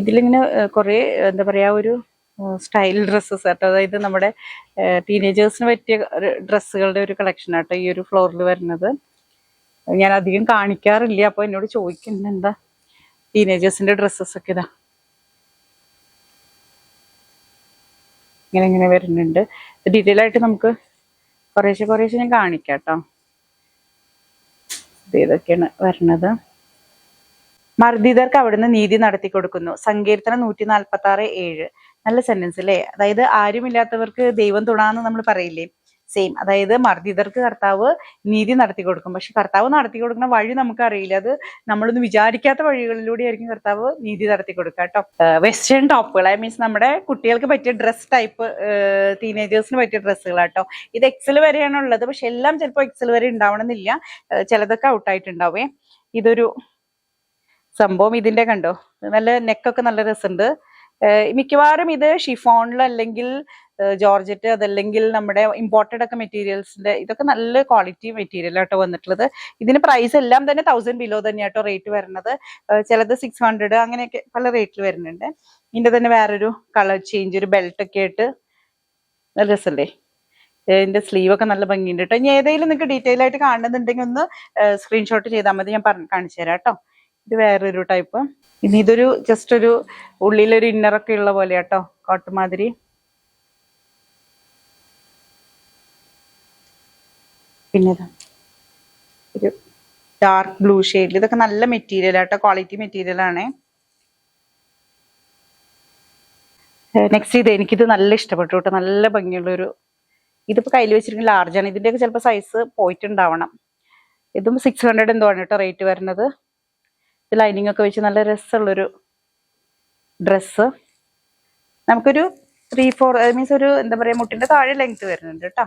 ഇതിലിങ്ങനെ കുറേ എന്താ പറയാ ഒരു സ്റ്റൈൽ ഡ്രസ്സസ് ആട്ടോ. അതായത് നമ്മുടെ ടീനേജേഴ്സിന് പറ്റിയ ഡ്രസ്സുകളുടെ ഒരു കളക്ഷൻ ആട്ടോ ഈ ഒരു ഫ്ലോറിൽ വരുന്നത്. ഞാൻ അധികം കാണിക്കാറില്ല, അപ്പോൾ എന്നോട് ചോദിക്കുന്നത് എന്താ ടീനേജേഴ്സിന്റെ ഡ്രസ്സസ് ഒക്കെ ഇതാ ഇങ്ങനെ വരുന്നുണ്ട്. ഡീറ്റെയിൽ ആയിട്ട് നമുക്ക് കുറേശ്ശെ ഞാൻ കാണിക്കാം കേട്ടോ. ഇതൊക്കെയാണ് വരുന്നത്. മർദ്ദിതർക്ക് അവിടുന്ന് നീതി നടത്തി കൊടുക്കുന്നു. സങ്കീർത്തനം 146:7. നല്ല സെന്റൻസ് അല്ലേ? അതായത് ആരുമില്ലാത്തവർക്ക് ദൈവം തുണാന്ന് നമ്മൾ പറയില്ലേ, സെയിം. അതായത് മർദ്ദിതർക്ക് കർത്താവ് നീതി നടത്തി കൊടുക്കും. പക്ഷെ കർത്താവ് നടത്തി കൊടുക്കുന്ന വഴി നമുക്ക് അറിയില്ല. അത് നമ്മളൊന്നും വിചാരിക്കാത്ത വഴികളിലൂടെ ആയിരിക്കും കർത്താവ് നീതി നടത്തി കൊടുക്കുക കേട്ടോ. വെസ്റ്റേൺ ടോപ്പുകൾ, മീൻസ് നമ്മുടെ കുട്ടികൾക്ക് പറ്റിയ ഡ്രസ് ടൈപ്പ്, ടീനേജേഴ്സിന് പറ്റിയ ഡ്രസ്സുകളാട്ടോ. ഇത് എക്സൽ വരെയാണ് ഉള്ളത്, പക്ഷെ എല്ലാം ചിലപ്പോൾ എക്സൽ വരെ ഉണ്ടാവണമെന്നില്ല, ചിലതൊക്കെ ഔട്ടായിട്ടുണ്ടാവേ. ഇതൊരു സംഭവം ഇതിന്റെ കണ്ടോ, നല്ല നെക്കൊക്കെ നല്ല രസമുണ്ട്. മിക്കവാറും ഇത് ഷിഫോണിൽ അല്ലെങ്കിൽ ജോർജറ്റ്, അതല്ലെങ്കിൽ നമ്മുടെ ഇമ്പോർട്ടഡ് ഒക്കെ മെറ്റീരിയൽസിന്റെ ഇതൊക്കെ നല്ല ക്വാളിറ്റി മെറ്റീരിയൽ ആട്ടോ വന്നിട്ടുള്ളത്. ഇതിന് പ്രൈസ് എല്ലാം തന്നെ 1000 ബിലോ തന്നെയാട്ടോ റേറ്റ് വരുന്നത്. ചിലത് 600 അങ്ങനെയൊക്കെ പല റേറ്റിൽ വരുന്നുണ്ട്. ഇതിന്റെ തന്നെ വേറൊരു കളർ ചേഞ്ച്, ഒരു ബെൽറ്റ് ഒക്കെ ആയിട്ട് നല്ല രസമല്ലേ? ഇതിന്റെ സ്ലീവ് ഒക്കെ നല്ല ഭംഗിയുണ്ട് കേട്ടോ. ഇനി ഏതെങ്കിലും നിങ്ങൾക്ക് ഡീറ്റെയിൽ ആയിട്ട് കാണുന്നുണ്ടെങ്കിൽ ഒന്ന് സ്ക്രീൻഷോട്ട് ചെയ്താൽ മതി, ഞാൻ കാണിച്ചു തരാം കേട്ടോ. ഇത് വേറൊരു ടൈപ്പ്. ഇനി ഇതൊരു ജസ്റ്റ് ഒരു ഉള്ളിലൊരു ഇന്നറൊക്കെ ഉള്ള പോലെ കേട്ടോ, കോട്ടൺ മാതിരി. പിന്നെ ഒരു ഡാർക്ക് ബ്ലൂ ഷെയ്ഡിൽ, ഇതൊക്കെ നല്ല മെറ്റീരിയൽ ആട്ടോ, ക്വാളിറ്റി മെറ്റീരിയൽ ആണ്. നെക്സ്റ്റ് എനിക്കിത് നല്ല ഇഷ്ടപ്പെട്ടു കേട്ടോ, നല്ല ഭംഗിയുള്ളൊരു, ഇതിപ്പോ കയ്യിൽ വെച്ചിരിക്കുന്ന ലാർജാണ്. ഇതിന്റെയൊക്കെ ചിലപ്പോൾ സൈസ് പോയിട്ടുണ്ടാവണം. ഇതും 600 എന്തോ ആണ് കേട്ടോ റേറ്റ് വരുന്നത്. ലൈനിങ് ഒക്കെ വെച്ച് നല്ല രസമുള്ളൊരു ഡ്രസ്സ്. നമുക്കൊരു 3-4 മീൻസ് ഒരു എന്താ പറയാ മുട്ടിന്റെ താഴെ ലെങ്ത് വരുന്നുണ്ട് കേട്ടോ.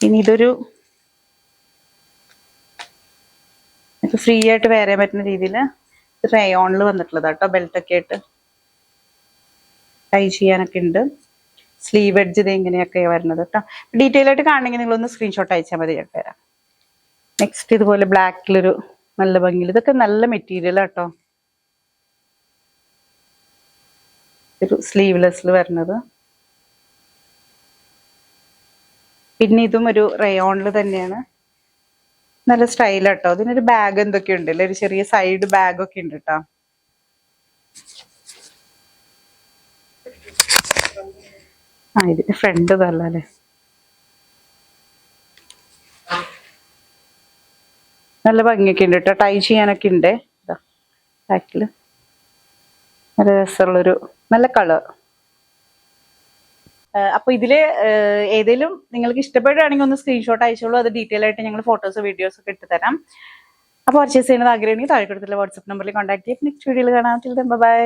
ഇനി ഇതൊരു ഫ്രീ ആയിട്ട് വേറെ പറ്റുന്ന രീതിയിൽ റയോണിൽ വന്നിട്ടുള്ളത് കേട്ടോ. ബെൽറ്റ് ഒക്കെ ആയിട്ട് ടൈ ചെയ്യാനൊക്കെ ഉണ്ട്. സ്ലീവ് എഡ്ജ് ഇത് ഇങ്ങനെയൊക്കെ വരുന്നത് കേട്ടോ. ഡീറ്റെയിൽ ആയിട്ട് കാണണമെങ്കിൽ നിങ്ങളൊന്ന് സ്ക്രീൻഷോട്ട് അയച്ചാൽ മതി, ഞാൻ തരാം. നെക്സ്റ്റ് ഇതുപോലെ ബ്ലാക്കിലൊരു നല്ല ഭംഗിയിൽ, ഇതൊക്കെ നല്ല മെറ്റീരിയൽ ആട്ടോ. ഒരു സ്ലീവ്ലെസ്സിൽ വരുന്നത്. പിന്നെ ഇതും ഒരു റയോണിൽ തന്നെയാണ്, നല്ല സ്റ്റൈലാട്ടോ. ഇതിനൊരു ബാഗ് എന്തൊക്കെ ഉണ്ട് അല്ലേ, ഒരു ചെറിയ സൈഡ് ബാഗ് ഒക്കെ ഉണ്ട് കേട്ടോ. ഇതിന്റെ ഫ്രണ്ട് ഇതല്ല അല്ലേ, നല്ല ഭംഗിയൊക്കെ ഉണ്ട് കേട്ടോ. ടൈ ചെയ്യാനൊക്കെ ഉണ്ട് ബാക്കില്. നല്ല രസമുള്ളൊരു നല്ല കളർ. അപ്പൊ ഇതില് ഏതെങ്കിലും നിങ്ങൾക്ക് ഇഷ്ടപ്പെടുകയാണെങ്കിൽ ഒന്ന് സ്ക്രീൻഷോട്ട് അയച്ചോളൂ. അത് ഡീറ്റെയിൽ ആയിട്ട് ഞങ്ങൾ ഫോട്ടോസ് വീഡിയോസ് ഒക്കെ ഇട്ട് തരാം. അപ്പോൾ പർച്ചേസ് ചെയ്യുന്നത് ആഗ്രഹമാണെങ്കിൽ താഴെ കൊടുത്തിട്ടുള്ള വാട്സ്ആപ്പ് നമ്പറിൽ കോൺടാക്ട് ചെയ്യും. നെക്സ്റ്റ് വീഡിയോയിൽ കാണാം. ബൈ.